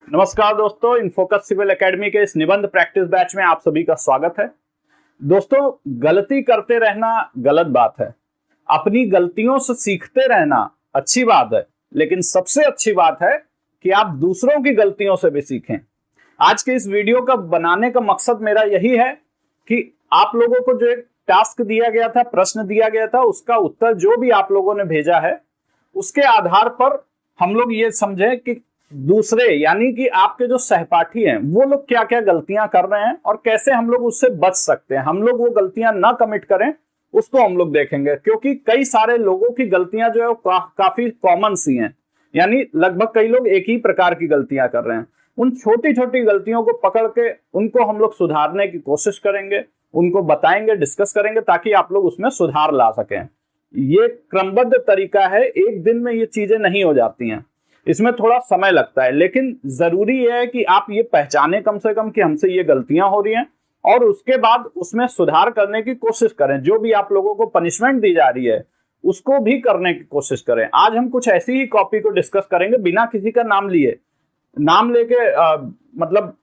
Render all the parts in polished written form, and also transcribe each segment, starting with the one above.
नमस्कार दोस्तों, InFocus civil academy के इस निबंध प्रैक्टिस बैच में आप सभी का स्वागत है। दोस्तों, गलती करते रहना गलत बात है। अपनी गलतियों से सीखते रहना अच्छी बात है, लेकिन सबसे अच्छी बात है कि आप दूसरों की गलतियों से भी सीखें। आज के इस वीडियो का बनाने का मकसद मेरा यही है कि आप लोगों को जो एक टास्क दिया गया था, प्रश्न दिया गया था, उसका उत्तर जो भी आप लोगों ने भेजा है उसके आधार पर हम लोग ये समझें कि दूसरे यानी कि आपके जो सहपाठी हैं वो लोग क्या क्या गलतियां कर रहे हैं और कैसे हम लोग उससे बच सकते हैं, हम लोग वो गलतियां ना कमिट करें, उसको हम लोग देखेंगे। क्योंकि कई सारे लोगों की गलतियां जो है वो काफी कॉमन सी हैं, यानी लगभग कई लोग एक ही प्रकार की गलतियां कर रहे हैं। उन छोटी छोटी गलतियों को पकड़ के उनको हम लोग सुधारने की कोशिश करेंगे, उनको बताएंगे, डिस्कस करेंगे, ताकि आप लोग उसमें सुधार ला सकें। ये क्रमबद्ध तरीका है, एक दिन में ये चीजें नहीं हो जाती हैं, इसमें थोड़ा समय लगता है। लेकिन जरूरी है कि आप ये पहचाने कम से कम कि हमसे ये गलतियां हो रही हैं और उसके बाद उसमें सुधार करने की कोशिश करें। जो भी आप लोगों को पनिशमेंट दी जा रही है उसको भी करने की कोशिश करें। आज हम कुछ ऐसी ही कॉपी को डिस्कस करेंगे बिना किसी का नाम लिए, नाम लेके मतलब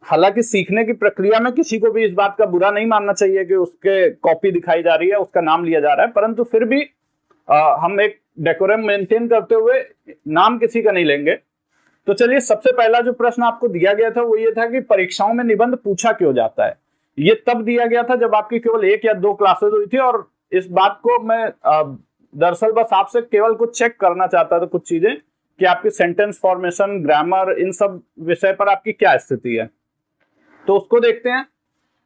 हालांकि सीखने की प्रक्रिया में किसी को भी इस बात का बुरा नहीं मानना चाहिए कि उसके कॉपी दिखाई जा रही है, उसका नाम लिया जा रहा है, परंतु फिर भी हम एक डेकोरम मेंटेन करते हुए नाम किसी का नहीं लेंगे। तो चलिए, सबसे पहला जो प्रश्न आपको दिया गया था वो ये था कि परीक्षाओं में निबंध पूछा क्यों जाता है। ये तब दिया गया था जब आपकी केवल 1 या 2 क्लासेस हुई थी, और इस बात को मैं दरअसल बस आपसे केवल कुछ चेक करना चाहता था, कुछ चीजें कि आपकी सेंटेंस फॉर्मेशन, ग्रामर, इन सब विषय पर आपकी क्या स्थिति है। तो उसको देखते हैं।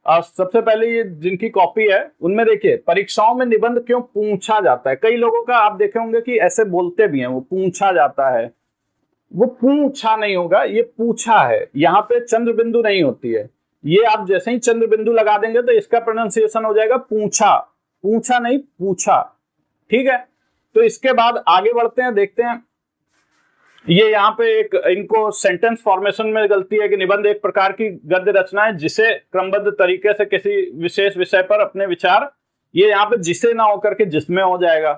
सबसे पहले ये जिनकी कॉपी है उनमें देखिए, परीक्षाओं में निबंध क्यों पूछा जाता है। कई लोगों का आप देखे होंगे कि ऐसे बोलते भी हैं, वो पूछा जाता है। वो पूछा नहीं होगा, ये पूछा है। यहाँ पे चंद्र बिंदु नहीं होती है। ये आप जैसे ही चंद्र बिंदु लगा देंगे तो इसका प्रोनाउंसिएशन हो जाएगा पूछा, पूछा नहीं पूछा। ठीक है, तो इसके बाद आगे बढ़ते हैं, देखते हैं। ये यहाँ पे एक इनको सेंटेंस फॉर्मेशन में गलती है कि निबंध एक प्रकार की गद्य रचना है जिसे क्रमबद्ध तरीके से किसी विशेष विषय पर अपने विचार, ये यहाँ पे जिसे ना होकर के जिसमें हो जाएगा।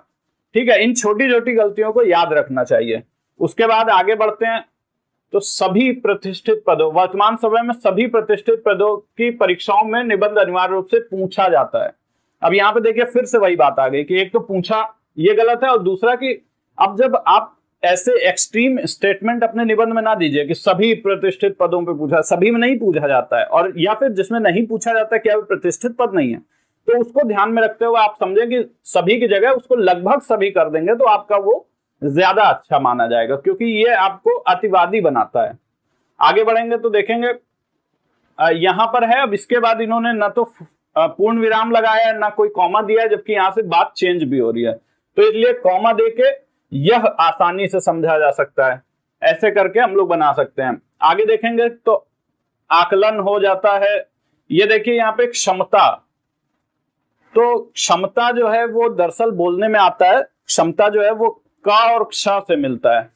ठीक है, इन छोटी छोटी गलतियों को याद रखना चाहिए। उसके बाद आगे बढ़ते हैं। तो सभी प्रतिष्ठित पदों, वर्तमान समय में सभी प्रतिष्ठित पदों की परीक्षाओं में निबंध अनिवार्य रूप से पूछा जाता है। अब यहाँ पे देखिए फिर से वही बात आ गई कि एक तो पूछा ये गलत है, और दूसरा कि अब जब आप ऐसे एक्सट्रीम स्टेटमेंट अपने निबंध में ना दीजिए कि सभी प्रतिष्ठित पदों पे पूछा, सभी में नहीं पूछा जाता है, और या फिर जिसमें नहीं पूछा जाता है क्या वो प्रतिष्ठित पद नहीं है। तो उसको ध्यान में रखते हुए आप समझें कि सभी की जगह उसको लगभग सभी कर देंगे तो आपका वो ज्यादा अच्छा माना जाएगा, क्योंकि ये आपको अतिवादी बनाता है। आगे बढ़ेंगे तो देखेंगे यहां पर है। अब इसके बाद इन्होंने ना तो पूर्ण विराम लगाया ना कोई कॉमा दिया है, जबकि यहां से बात चेंज भी हो रही है। तो इसलिए कॉमा देके यह आसानी से समझा जा सकता है, ऐसे करके हम लोग बना सकते हैं। आगे देखेंगे तो आकलन हो जाता है। ये देखिए यहाँ पे क्षमता, तो क्षमता जो है वो दरअसल बोलने में आता है। क्षमता जो है वो का और क्ष से मिलता है।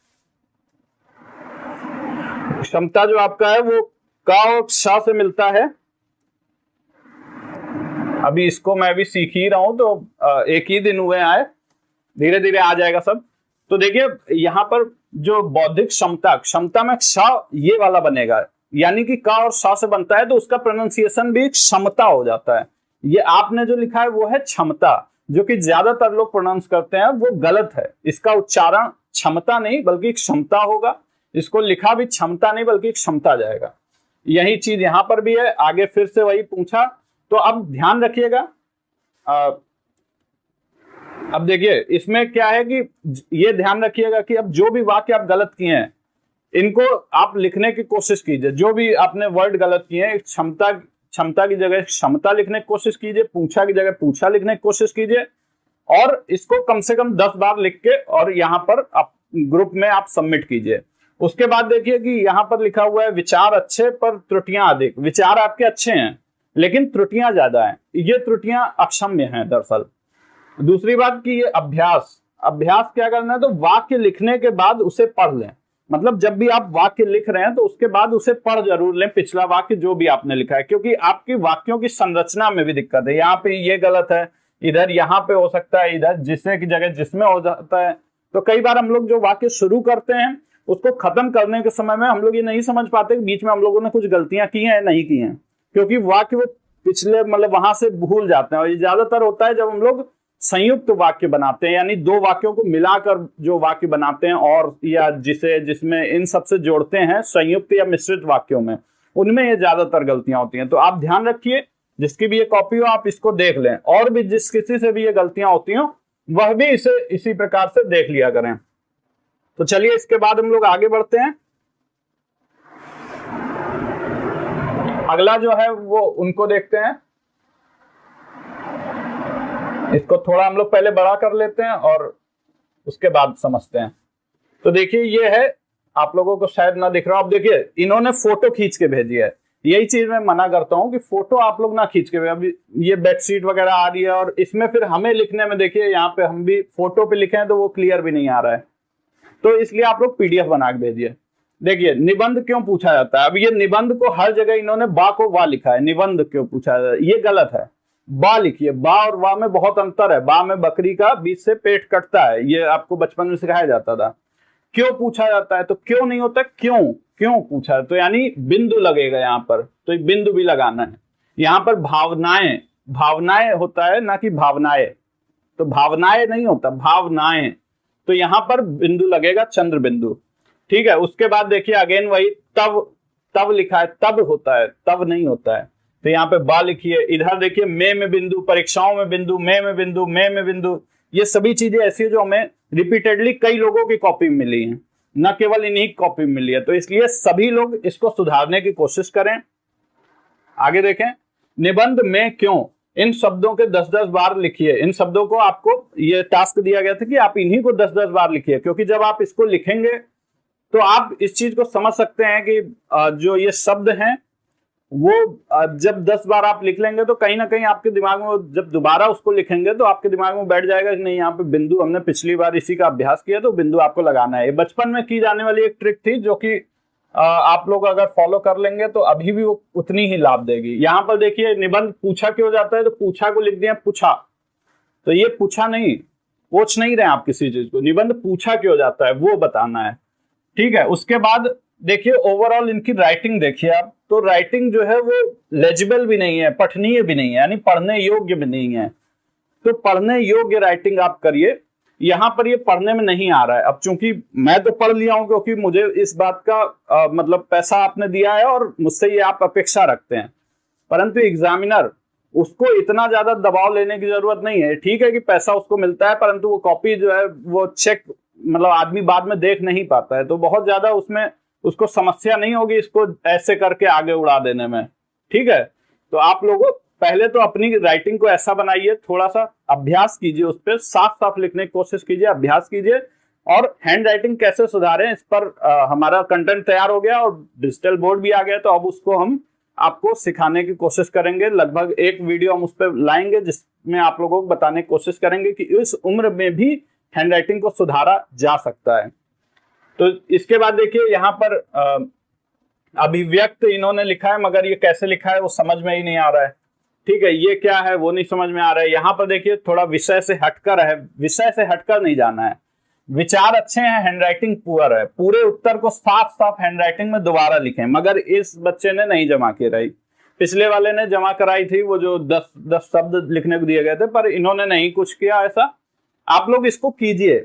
क्षमता जो आपका है वो का और क्ष से मिलता है। अभी इसको मैं भी सीख ही रहा हूं, तो एक ही दिन हुए आए, धीरे धीरे आ जाएगा सब। तो देखिए यहां पर जो बौद्धिक क्षमता, क्षमता में क्ष ये वाला बनेगा, यानी कि का और श से बनता है, तो उसका प्रोनाउंसिएशन भी क्षमता हो जाता है। ये आपने जो लिखा है वो है क्षमता, जो कि ज्यादातर लोग प्रोनाउंस करते हैं, वो गलत है। इसका उच्चारण क्षमता नहीं बल्कि क्षमता होगा। इसको लिखा भी क्षमता नहीं बल्कि क्षमता जाएगा। यही चीज यहां पर भी है। आगे फिर से वही पूछा। तो अब ध्यान रखिएगा, अब देखिए इसमें क्या है कि ये ध्यान रखिएगा कि अब जो भी वाक्य आप गलत किए हैं इनको आप लिखने की कोशिश कीजिए। जो भी आपने वर्ड गलत किए हैं, क्षमता की जगह क्षमता लिखने की कोशिश कीजिए, पूछा की जगह पूछा लिखने की कोशिश कीजिए, और इसको कम से कम 10 बार लिख के और यहाँ पर आप ग्रुप में आप सबमिट कीजिए। उसके बाद देखिए कि यहाँ पर लिखा हुआ है विचार अच्छे पर त्रुटियां अधिक। विचार आपके अच्छे हैं लेकिन त्रुटियां ज्यादा हैं, ये त्रुटियां अक्षम्य हैं दरअसल। दूसरी बात कि ये अभ्यास क्या करना है, तो वाक्य लिखने के बाद उसे पढ़ लें। मतलब जब भी आप वाक्य लिख रहे हैं तो उसके बाद उसे पढ़ जरूर लें, पिछला वाक्य जो भी आपने लिखा है, क्योंकि आपकी वाक्यों की संरचना में भी दिक्कत है। यहाँ पे ये गलत है, इधर यहाँ पे हो सकता है, इधर जिसने की जगह जिसमें हो जाता है। तो कई बार हम लोग जो वाक्य शुरू करते हैं उसको खत्म करने के समय में हम लोग ये नहीं समझ पाते कि बीच में हम लोगों ने कुछ गलतियां की हैं नहीं की हैं, क्योंकि वाक्य वो पिछले मतलब वहां से भूल जाते हैं। और ये ज्यादातर होता है जब हम लोग संयुक्त वाक्य बनाते हैं, यानी दो वाक्यों को मिलाकर जो वाक्य बनाते हैं और या जिसमें इन सबसे जोड़ते हैं संयुक्त या मिश्रित वाक्यों में, उनमें ये ज्यादातर गलतियां होती हैं। तो आप ध्यान रखिए, जिसकी भी ये कॉपी हो आप इसको देख लें, और भी जिस किसी से भी ये गलतियां होती हो वह भी इसे इसी प्रकार से देख लिया करें। तो चलिए इसके बाद हम लोग आगे बढ़ते हैं। अगला जो है वो उनको देखते हैं। इसको थोड़ा हम लोग पहले बड़ा कर लेते हैं और उसके बाद समझते हैं। तो देखिए ये है, आप लोगों को शायद ना दिख रहा। आप देखिए इन्होंने फोटो खींच के भेजी है। यही चीज मैं मना करता हूं कि फोटो आप लोग ना खींच के, अभी ये बेडशीट वगैरह आ रही है और इसमें फिर हमें लिखने में देखिए यहाँ पे हम भी फोटो पे लिखे हैं तो वो क्लियर भी नहीं आ रहा है। तो इसलिए आप लोग पीडीएफ बना के भेजिए। देखिए निबंध क्यों पूछा जाता है। अब ये निबंध को हर जगह इन्होंने बा को वा लिखा है, निबंध क्यों पूछा जाता है, ये गलत है। बा लिखिए, बा और वा में बहुत अंतर है। बा में बकरी का बीच से पेट कटता है, ये आपको बचपन में सिखाया जाता था। क्यों पूछा जाता है, तो क्यों नहीं होता, क्यों क्यों पूछा है, तो यानी बिंदु लगेगा यहाँ पर, तो बिंदु भी लगाना है। यहाँ पर भावनाएं, भावनाएं होता है ना कि भावनाएं, तो भावनाएं नहीं होता, भावनाएं, तो यहाँ पर बिंदु लगेगा, चंद्र बिंदु। ठीक है, उसके बाद देखिए अगेन वही तब, तब लिखा है, तब होता है, तब नहीं होता है, तो यहाँ पे बा लिखिए। इधर देखिए में बिंदु, परीक्षाओं में बिंदु, में बिंदु, में बिंदु, ये सभी चीजें ऐसी है जो हमें रिपीटेडली कई लोगों की कॉपी में मिली है, न केवल इन्हीं की कॉपी में मिली है। तो इसलिए सभी लोग इसको सुधारने की कोशिश करें। आगे देखें, निबंध में क्यों, इन शब्दों के 10-10 बार लिखिए। इन शब्दों को आपको ये टास्क दिया गया था कि आप इन्हीं को 10-10 बार लिखिए, क्योंकि जब आप इसको लिखेंगे तो आप इस चीज को समझ सकते हैं कि जो ये शब्द हैं वो जब 10 बार आप लिख लेंगे तो कहीं ना कहीं आपके दिमाग में, जब दोबारा उसको लिखेंगे तो आपके दिमाग में बैठ जाएगा कि नहीं, यहाँ पे बिंदु हमने पिछली बार इसी का अभ्यास किया तो बिंदु आपको लगाना है। ये बचपन में की जाने वाली एक ट्रिक थी जो कि आप लोग अगर फॉलो कर लेंगे तो अभी भी वो उतनी ही लाभ देगी। यहाँ पर देखिए निबंध पूछा क्यों जाता है, तो पूछा को लिख दिया पूछा, तो ये पूछा नहीं, पूछ नहीं रहे आप किसी चीज को, निबंध पूछा क्यों जाता है वो बताना है। ठीक है, उसके बाद देखिए ओवरऑल इनकी राइटिंग देखिए आप, तो राइटिंग जो है वो लेजिबल भी नहीं है, पठनीय भी नहीं है, यानी पढ़ने योग्य भी नहीं है। तो पढ़ने योग्य राइटिंग आप करिए। यहाँ पर ये पढ़ने में नहीं आ रहा है। अब चूंकि मैं तो पढ़ लिया हूं क्योंकि मुझे इस बात का मतलब पैसा आपने दिया है और मुझसे ये आप अपेक्षा रखते हैं, परंतु एग्जामिनर उसको इतना ज्यादा दबाव लेने की जरूरत नहीं है। ठीक है कि पैसा उसको मिलता है, परंतु वो कॉपी जो है वो चेक मतलब आदमी बाद में देख नहीं पाता है, तो बहुत ज्यादा उसमें उसको समस्या नहीं होगी इसको ऐसे करके आगे उड़ा देने में। ठीक है, तो आप लोगों पहले तो अपनी राइटिंग को ऐसा बनाइए, थोड़ा सा अभ्यास कीजिए, उस पर साफ साफ लिखने की कोशिश कीजिए, अभ्यास कीजिए। और हैंड राइटिंग कैसे सुधारें इस पर हमारा कंटेंट तैयार हो गया और डिजिटल बोर्ड भी आ गया, तो अब उसको हम आपको सिखाने की कोशिश करेंगे। लगभग एक वीडियो हम उस पर लाएंगे जिसमें आप लोगों को बताने की कोशिश करेंगे कि इस उम्र में भी हैंड राइटिंग को सुधारा जा सकता है। तो इसके बाद देखिए यहाँ पर अभिव्यक्त इन्होंने लिखा है, मगर ये कैसे लिखा है वो समझ में ही नहीं आ रहा है। ठीक है, ये क्या है वो नहीं समझ में आ रहा है। यहाँ पर देखिए थोड़ा विषय से हटकर है, विषय से हटकर नहीं जाना है। विचार अच्छे हैं, हैंडराइटिंग पुअर है, पूरे उत्तर को साफ साफ हैंडराइटिंग में दोबारा लिखें। मगर इस बच्चे ने नहीं जमा कराई, पिछले वाले ने जमा कराई थी, वो जो 10 शब्द लिखने को दिए गए थे, पर इन्होंने नहीं कुछ किया ऐसा। आप लोग इसको कीजिए,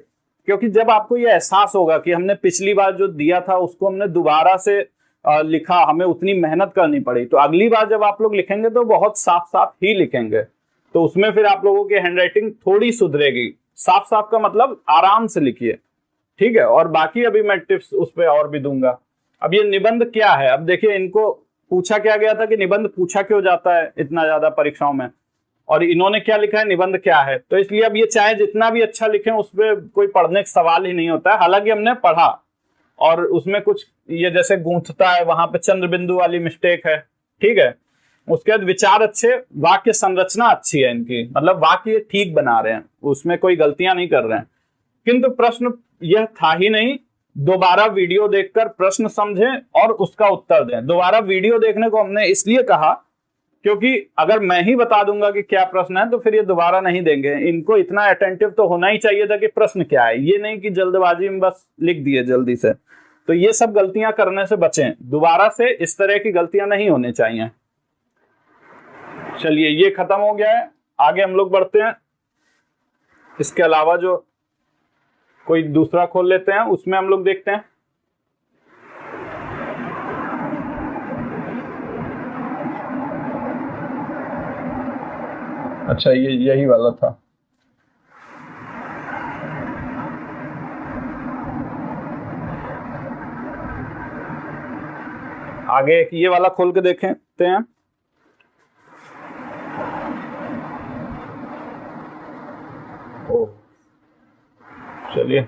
क्योंकि जब आपको यह एहसास होगा कि हमने पिछली बार जो दिया था उसको हमने दोबारा से लिखा, हमें उतनी मेहनत करनी पड़ी, तो अगली बार जब आप लोग लिखेंगे तो बहुत साफ साफ ही लिखेंगे, तो उसमें फिर आप लोगों की हैंडराइटिंग थोड़ी सुधरेगी। साफ साफ का मतलब आराम से लिखिए। ठीक है, और बाकी अभी मैं टिप्स उस पर और भी दूंगा। अब ये निबंध क्या है, अब देखिए इनको पूछा क्या गया था कि निबंध पूछा क्यों जाता है इतना ज्यादा परीक्षाओं में, और इन्होंने क्या लिखा है निबंध क्या है। तो इसलिए अब ये चाहे जितना भी अच्छा लिखें उस पर कोई पढ़ने का सवाल ही नहीं होता है। हालांकि हमने पढ़ा और उसमें कुछ ये जैसे गूंथता है, वहां पे चंद्र बिंदु वाली मिस्टेक है। ठीक है, उसके बाद विचार अच्छे, वाक्य संरचना अच्छी है इनकी, मतलब वाक्य ठीक बना रहे हैं, उसमें कोई गलतियां नहीं कर रहे हैं। किंतु प्रश्न यह था ही नहीं, दोबारा वीडियो देखकर प्रश्न समझें और उसका उत्तर दें। दोबारा वीडियो देखने को हमने इसलिए कहा क्योंकि अगर मैं ही बता दूंगा कि क्या प्रश्न है तो फिर ये दोबारा नहीं देंगे। इनको इतना अटेंटिव तो होना ही चाहिए था कि प्रश्न क्या है, ये नहीं कि जल्दबाजी में बस लिख दिए जल्दी से। तो ये सब गलतियां करने से बचें, दोबारा से इस तरह की गलतियां नहीं होनी चाहिए। चलिए ये खत्म हो गया है, आगे हम लोग बढ़ते हैं। इसके अलावा जो कोई दूसरा खोल लेते हैं, उसमें हम लोग देखते हैं। अच्छा ये यही वाला था। आगे एक ये वाला खोल के देखते हैं। चलिए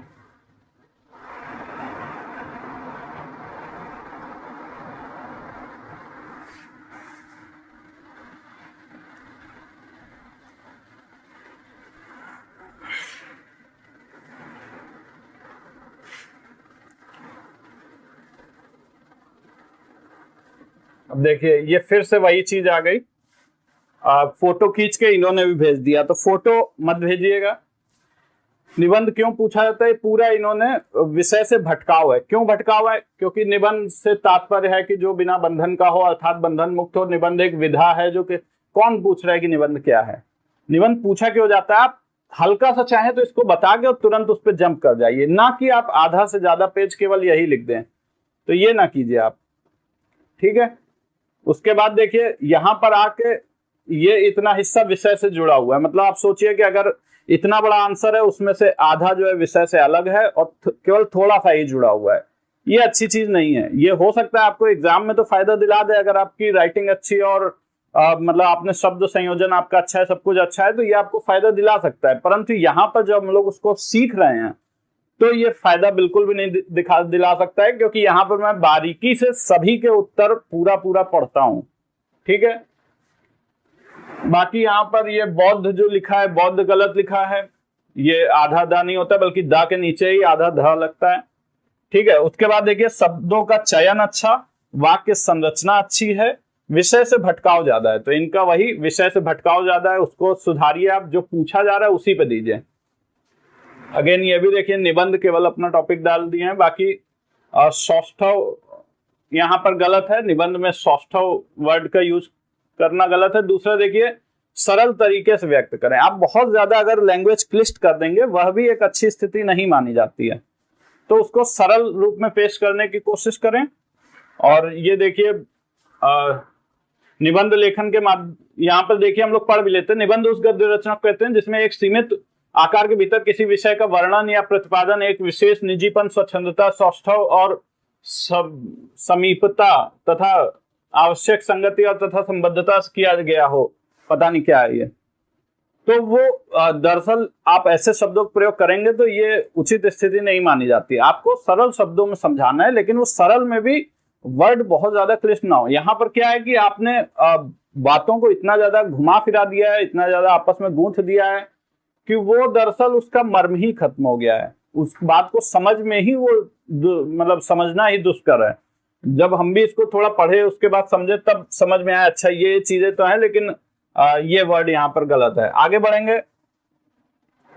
अब देखिए ये फिर से वही चीज आ गई। फोटो खींच के इन्होंने भी भेज दिया, तो फोटो मत भेजिएगा। निबंध क्यों पूछा जाता है, पूरा इन्होंने विषय से भटकाव है। क्यों भटकाव है? क्योंकि निबंध से तात्पर्य है कि जो बिना बंधन का हो, अर्थात बंधन मुक्त हो। निबंध एक विधा है जो कि कौन पूछ रहा है कि निबंध क्या है। निबंध पूछा क्यों जाता है? आप हल्का सा चाहे तो इसको बता के और तुरंत उस पर जंप कर जाइए, ना कि आप आधा से ज्यादा पेज केवल यही लिख दें। तो ये ना कीजिए आप, ठीक है। उसके बाद देखिए यहाँ पर आके ये इतना हिस्सा विषय से जुड़ा हुआ है। मतलब आप सोचिए कि अगर इतना बड़ा आंसर है, उसमें से आधा जो है विषय से अलग है और केवल थोड़ा सा ही जुड़ा हुआ है। ये अच्छी चीज नहीं है। ये हो सकता है आपको एग्जाम में तो फायदा दिला दे, अगर आपकी राइटिंग अच्छी और मतलब आपने शब्द संयोजन आपका अच्छा है, सब कुछ अच्छा है, तो ये आपको फायदा दिला सकता है। परंतु यहाँ पर जब हम लोग उसको सीख रहे हैं तो ये फायदा बिल्कुल भी नहीं दिला सकता है, क्योंकि यहाँ पर मैं बारीकी से सभी के उत्तर पूरा पूरा पढ़ता हूं, ठीक है। बाकी यहाँ पर ये बौद्ध जो लिखा है, बौद्ध गलत लिखा है। ये आधा दा नहीं होता, बल्कि दा के नीचे ही आधा धा लगता है, ठीक है। उसके बाद देखिए शब्दों का चयन अच्छा, वाक्य संरचना अच्छी है, विषय से भटकाव ज्यादा है। तो इनका वही विषय से भटकाव ज्यादा है, उसको सुधारिए आप। जो पूछा जा रहा है उसी पे दीजिए। अगेन ये भी देखिए निबंध केवल अपना टॉपिक डाल दिए हैं, बाकी सौष्ठव यहाँ पर गलत है। निबंध में सौष्ठव वर्ड का यूज करना गलत है। दूसरा देखिए सरल तरीके से व्यक्त करें। आप बहुत ज्यादा अगर लैंग्वेज क्लिष्ट कर देंगे, वह भी एक अच्छी स्थिति नहीं मानी जाती है। तो उसको सरल रूप में पेश करने की कोशिश करें। और ये देखिए निबंध लेखन के यहाँ पर देखिए हम लोग पढ़ भी लेते हैं। निबंध उस गद्य रचना को कहते हैं जिसमें एक सीमित आकार के भीतर किसी विषय का वर्णन या प्रतिपादन एक विशेष निजीपन, स्वच्छंदता, सौष्ठव और समीपता तथा आवश्यक संगति और तथा संबद्धता से किया गया हो। पता नहीं क्या है ये। तो वो दरअसल आप ऐसे शब्दों का प्रयोग करेंगे तो ये उचित स्थिति नहीं मानी जाती। आपको सरल शब्दों में समझाना है, लेकिन वो सरल में भी वर्ड बहुत ज्यादा क्लिष्ट ना हो। यहाँ पर क्या है कि आपने बातों को इतना ज्यादा घुमा फिरा दिया है, इतना ज्यादा आपस में गूंथ दिया है कि वो दरअसल उसका मर्म ही खत्म हो गया है। उस बात को समझ में ही वो मतलब समझना ही दुष्कर है। जब हम भी इसको थोड़ा पढ़े, उसके बाद समझे, तब समझ में आया अच्छा ये चीजें तो हैं, लेकिन ये वर्ड यहाँ पर गलत है। आगे बढ़ेंगे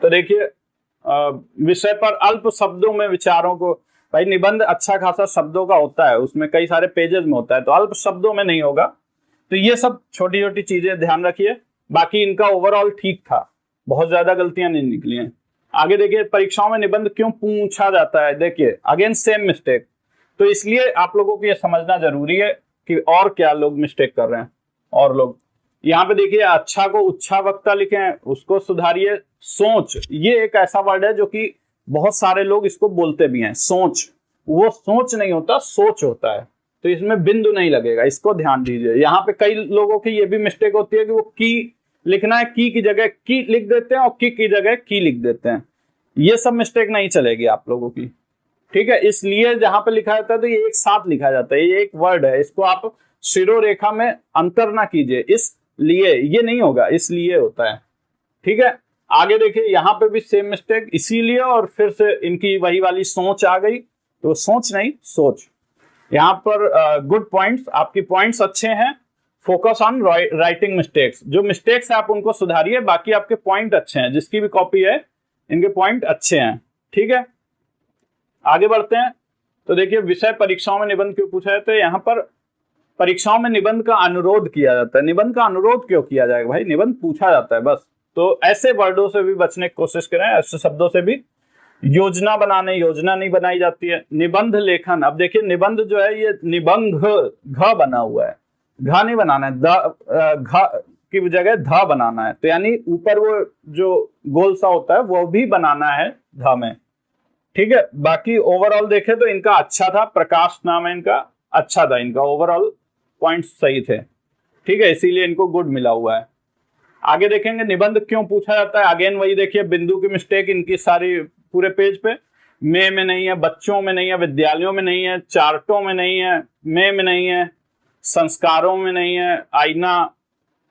तो देखिए विषय पर अल्प शब्दों में विचारों को, भाई निबंध अच्छा खासा शब्दों का होता है, उसमें कई सारे पेजेस में होता है, तो अल्प शब्दों में नहीं होगा। तो ये सब छोटी छोटी चीजें ध्यान रखिए। बाकी इनका ओवरऑल ठीक था, बहुत ज्यादा गलतियां नहीं निकली हैं। आगे देखिए परीक्षाओं में निबंध क्यों पूछा जाता है। देखिए अगेन सेम मिस्टेक। तो इसलिए आप लोगों को यह समझना जरूरी है कि और क्या लोग मिस्टेक कर रहे हैं। और लोग यहाँ पे देखिए अच्छा को उच्छा वक्ता लिखे हैं, उसको सुधारिए। सोच, ये एक ऐसा वर्ड है जो कि बहुत सारे लोग इसको बोलते भी हैं। सोच, वो सोच नहीं होता, सोच होता है। तो इसमें बिंदु नहीं लगेगा, इसको ध्यान दीजिए। यहाँ पे कई लोगों की ये भी मिस्टेक होती है कि वो की लिखना है, की जगह की लिख देते हैं और की जगह की लिख देते हैं। ये सब मिस्टेक नहीं चलेगी आप लोगों की, ठीक है। इसलिए जहां पे लिखा जाता है तो ये एक साथ लिखा जाता है, ये एक वर्ड है, इसको आप शिरोरेखा में अंतर ना कीजिए। इसलिए ये नहीं होगा, इसलिए होता है, ठीक है। आगे देखिए यहाँ पे भी सेम मिस्टेक, इसीलिए और फिर से इनकी वही वाली सोच आ गई। तो सोच नहीं, सोच। यहाँ पर गुड पॉइंट्स, आपकी पॉइंट्स अच्छे हैं। फोकस ऑन राइटिंग मिस्टेक्स, जो मिस्टेक्स है आप उनको सुधारिए, बाकी आपके पॉइंट अच्छे हैं। जिसकी भी कॉपी है इनके पॉइंट अच्छे हैं, ठीक है। आगे बढ़ते हैं। तो देखिए विषय परीक्षाओं में निबंध क्यों पूछा जाता है, यहाँ पर परीक्षाओं में निबंध का अनुरोध किया जाता है। निबंध का अनुरोध क्यों किया जाएगा भाई, निबंध पूछा जाता है बस। तो ऐसे वर्डों से भी बचने की कोशिश करें, ऐसे शब्दों से भी। योजना बनाने, योजना नहीं बनाई जाती है। निबंध लेखन, अब देखिए निबंध जो है ये निबंध घ बना हुआ है, घ नहीं बनाना है, घ की जगह ध बनाना है। तो यानी ऊपर वो जो गोल सा होता है वो भी बनाना है ध में, ठीक है। बाकी ओवरऑल देखें तो इनका अच्छा था, प्रकाश नाम है इनका, अच्छा था इनका, ओवरऑल पॉइंट्स सही थे, ठीक है, इसीलिए इनको गुड मिला हुआ है। आगे देखेंगे निबंध क्यों पूछा जाता है। अगेन वही देखिए, बिंदु की मिस्टेक इनकी सारी पूरे पेज पे, में नहीं है, बच्चों में नहीं है, विद्यालयों में नहीं है, चार्टों में नहीं है, में नहीं है, संस्कारों में नहीं है, आईना,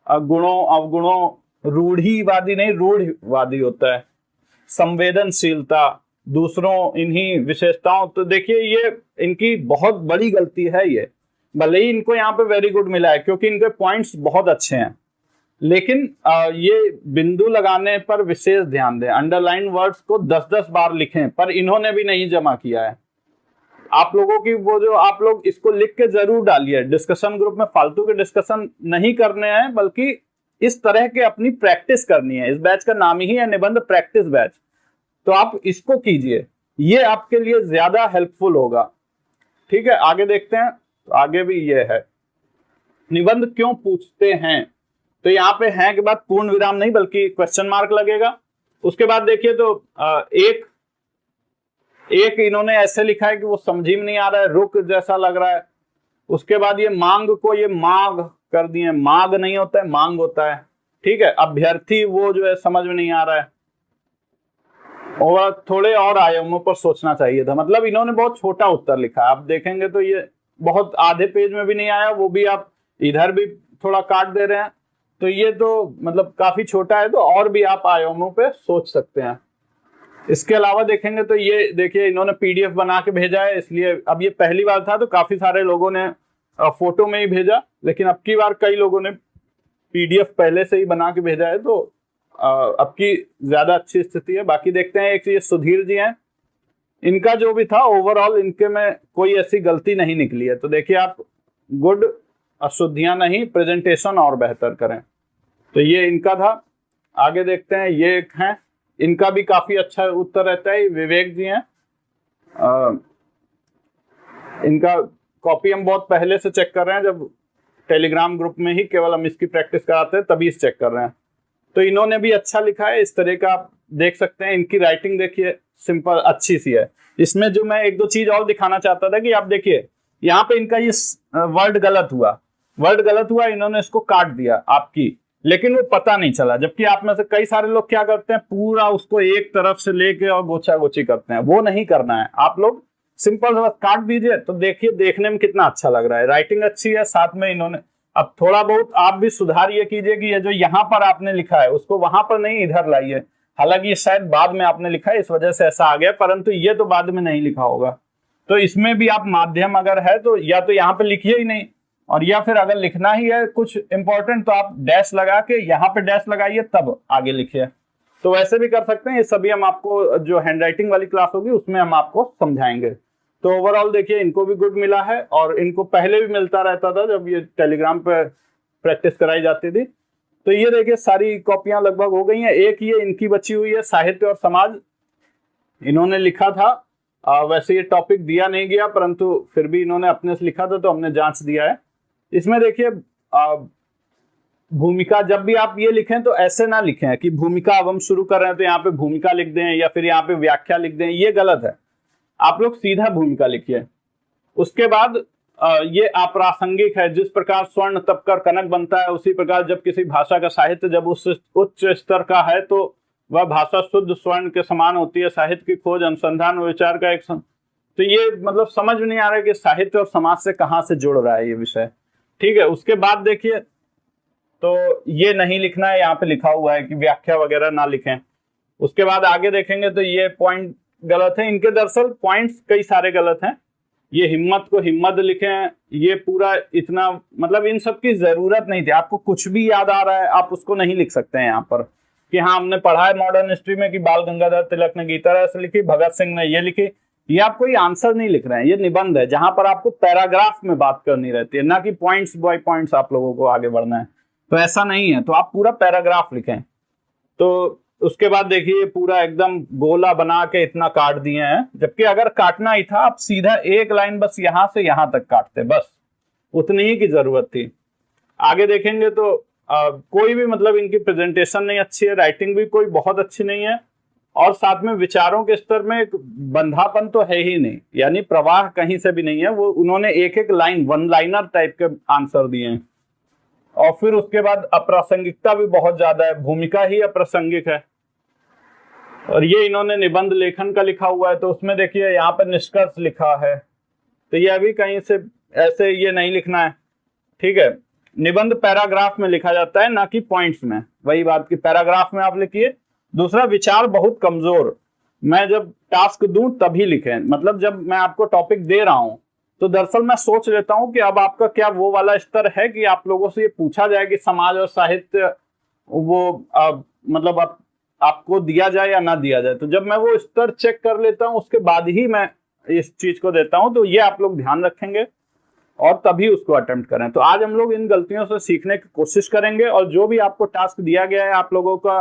गुणों अवगुणों, रूढ़िवादी नहीं रूढ़वादी होता है, संवेदनशीलता, दूसरों इन्हीं विशेषताओं। तो देखिए ये इनकी बहुत बड़ी गलती है ये, भले ही इनको यहाँ पे वेरी गुड मिला है क्योंकि इनके पॉइंट्स बहुत अच्छे हैं, लेकिन ये बिंदु लगाने पर विशेष ध्यान दें। अंडरलाइन वर्ड्स को 10-10 बार लिखें, पर इन्होंने भी नहीं जमा किया है। आप लोगों की वो जो आप लोग इसको लिख के जरूर डालिए, डिस्कशन ग्रुप में फालतू के डिस्कशन नहीं करने हैं, बल्कि इस तरह के अपनी प्रैक्टिस करनी है। इस बैच का नाम ही है निबंध प्रैक्टिस बैच, तो आप इसको कीजिए, ये आपके लिए ज्यादा हेल्पफुल होगा, ठीक है। आगे देखते हैं, तो आगे भी ये है, निबंध क्यों पूछते हैं। तो यहाँ पे हैं के बाद पूर्ण विराम नहीं बल्कि क्वेश्चन मार्क लगेगा। उसके बाद देखिए तो एक इन्होंने ऐसे लिखा है कि वो समझ में नहीं आ रहा है, रुक जैसा लग रहा है। उसके बाद ये मांग को ये मांग कर दिए, मांग नहीं होता है, मांग होता है, ठीक है। अभ्यर्थी वो जो है समझ में नहीं आ रहा है, और थोड़े और आयामों पर सोचना चाहिए था। मतलब इन्होंने बहुत छोटा उत्तर लिखा है, आप देखेंगे तो ये बहुत आधे पेज में भी नहीं आया, वो भी आप इधर भी थोड़ा काट दे रहे हैं, तो ये तो मतलब काफी छोटा है, तो और भी आप आयामों पे सोच सकते हैं। इसके अलावा देखेंगे तो ये देखिए इन्होंने पीडीएफ बना के भेजा है, इसलिए अब ये पहली बार था तो काफी सारे लोगों ने फोटो में ही भेजा, लेकिन अब की बार कई लोगों ने पीडीएफ पहले से ही बना के भेजा है, तो अब की ज्यादा अच्छी स्थिति है। बाकी देखते हैं, एक चीज सुधीर जी हैं, इनका जो भी था ओवरऑल इनके में कोई ऐसी गलती नहीं निकली है। तो देखिए आप गुड, अशुद्धियां नहीं, प्रेजेंटेशन और बेहतर करें, तो ये इनका था। आगे देखते हैं, ये एक हैं, इनका भी काफी अच्छा उत्तर रहता है, विवेक जी हैं, इनका कॉपी हम बहुत पहले से चेक कर रहे हैं, जब टेलीग्राम ग्रुप में ही केवल हम इसकी प्रैक्टिस कराते हैं तभी चेक कर रहे हैं। तो इन्होंने भी अच्छा लिखा है, इस तरह का आप देख सकते हैं। इनकी राइटिंग देखिए सिंपल अच्छी सी है। इसमें जो मैं एक दो चीज और दिखाना चाहता था कि आप देखिए यहाँ पे इनका ये वर्ड गलत हुआ, इन्होंने इसको काट दिया आपकी, लेकिन वो पता नहीं चला। जबकि आप में से कई सारे लोग क्या करते हैं, पूरा उसको एक तरफ से लेके और गोचा गोची करते हैं, वो नहीं करना है। आप लोग सिंपल बस काट दीजिए, तो देखिए देखने में कितना अच्छा लग रहा है, राइटिंग अच्छी है, साथ में इन्होंने अब थोड़ा बहुत आप भी सुधार ये कीजिए कि ये जो यहाँ पर आपने लिखा है उसको वहां पर नहीं इधर लाइए। हालांकि ये शायद बाद में आपने लिखा है इस वजह से ऐसा आ गया, परंतु ये तो बाद में नहीं लिखा होगा। तो इसमें भी आप माध्यम अगर है तो या तो यहाँ पे लिखिए ही नहीं, और या फिर अगर लिखना ही है कुछ इंपॉर्टेंट तो आप डैश लगा के यहाँ पे डैश लगाइए तब आगे लिखिए। तो वैसे भी कर सकते हैं, ये सभी हम आपको जो हैंडराइटिंग वाली क्लास होगी उसमें हम आपको समझाएंगे। तो ओवरऑल देखिए इनको भी गुड मिला है, और इनको पहले भी मिलता रहता था जब ये टेलीग्राम पे प्रैक्टिस कराई जाती थी। तो ये देखिए सारी कॉपियां लगभग हो गई हैं। एक ये इनकी बची हुई है, साहित्य और समाज, इन्होंने लिखा था, वैसे ये टॉपिक दिया नहीं गया परंतु फिर भी इन्होंने अपने से लिखा था तो हमने जांच दिया है। इसमें देखिए भूमिका, जब भी आप ये लिखें तो ऐसे ना लिखें कि भूमिका अब हम शुरू कर रहे हैं तो यहाँ पे भूमिका लिख दें या फिर यहाँ पे व्याख्या लिख दें, ये गलत है। आप लोग सीधा भूमिका लिखिए। उसके बाद ये अप्रासंगिक है, जिस प्रकार स्वर्ण तपकर कनक बनता है उसी प्रकार जब किसी भाषा का साहित्य जब उस उच्च स्तर का है तो वह भाषा शुद्ध स्वर्ण के समान होती है। साहित्य की खोज, अनुसंधान और विचार का एक तो ये मतलब समझ में नहीं आ रहा है कि साहित्य और समाज से कहाँ से जुड़ रहा है ये विषय, ठीक है। उसके बाद देखिए तो ये नहीं लिखना है, यहाँ पे लिखा हुआ है कि व्याख्या वगैरह ना लिखें। उसके बाद आगे देखेंगे तो ये पॉइंट गलत है, इनके दरअसल पॉइंट्स कई सारे गलत हैं। ये हिम्मत को हिम्मत लिखें, ये पूरा इतना मतलब इन सब की जरूरत नहीं थी। आपको कुछ भी याद आ रहा है आप उसको नहीं लिख सकते हैं यहाँ पर कि हाँ हमने पढ़ा है मॉडर्न हिस्ट्री में कि बाल गंगाधर तिलक ने गीता रस लिखी, भगत सिंह ने ये लिखी, ये आप कोई आंसर नहीं लिख रहे हैं, ये निबंध है जहां पर आपको पैराग्राफ में बात करनी रहती है, ना कि पॉइंट्स बाय पॉइंट्स आप लोगों को आगे बढ़ना है। तो ऐसा नहीं है, तो आप पूरा पैराग्राफ लिखें। तो उसके बाद देखिए पूरा एकदम गोला बना के इतना काट दिए हैं, जबकि अगर काटना ही था आप सीधा एक लाइन बस यहां से यहां तक काटते, बस उतनी ही की जरूरत थी। आगे देखेंगे तो कोई भी मतलब इनकी प्रेजेंटेशन नहीं अच्छी है, राइटिंग भी कोई बहुत अच्छी नहीं है, और साथ में विचारों के स्तर में एक बंधापन तो है ही नहीं, यानी प्रवाह कहीं से भी नहीं है। वो उन्होंने एक एक लाइन वन लाइनर टाइप के आंसर दिए हैं। और फिर उसके बाद अप्रासंगिकता भी बहुत ज्यादा है, भूमिका ही अप्रासंगिक है। और ये इन्होंने निबंध लेखन का लिखा हुआ है, तो उसमें देखिए यहाँ पर निष्कर्ष लिखा है, तो ये अभी कहीं से ऐसे ये नहीं लिखना है, ठीक है। निबंध पैराग्राफ में लिखा जाता है, ना कि पॉइंट्स में। वही बात की पैराग्राफ में आप लिखिए। दूसरा, विचार बहुत कमजोर, मैं जब टास्क दूं तभी लिखें, मतलब जब मैं आपको टॉपिक दे रहा हूं तो दरअसल मैं सोच लेता हूं कि अब आपका क्या वो वाला स्तर है कि आप लोगों से ये पूछा जाए कि समाज और साहित्य वो मतलब आपको दिया जाए या ना दिया जाए। तो जब मैं वो स्तर चेक कर लेता हूं उसके बाद ही मैं इस चीज को देता हूं। तो ये आप लोग ध्यान रखेंगे और तभी उसको अटेम्प्ट करें। तो आज हम लोग इन गलतियों से सीखने की कोशिश करेंगे, और जो भी आपको टास्क दिया गया है आप लोगों का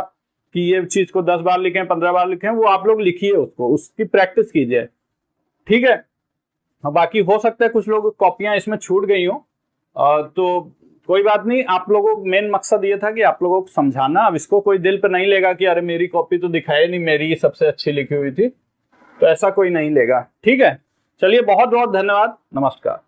कि ये चीज को 10 बार लिखें, 15 बार लिखें, वो आप लोग लिखिए, उसको उसकी प्रैक्टिस कीजिए, ठीक है। बाकी हो सकता है कुछ लोग कॉपियां इसमें छूट गई हो, तो कोई बात नहीं। आप लोगों को मेन मकसद ये था कि आप लोगों को समझाना। अब इसको कोई दिल पे नहीं लेगा कि अरे मेरी कॉपी तो दिखाई नहीं, मेरी ही सबसे अच्छी लिखी हुई थी, तो ऐसा कोई नहीं लेगा, ठीक है। चलिए, बहुत बहुत धन्यवाद, नमस्कार।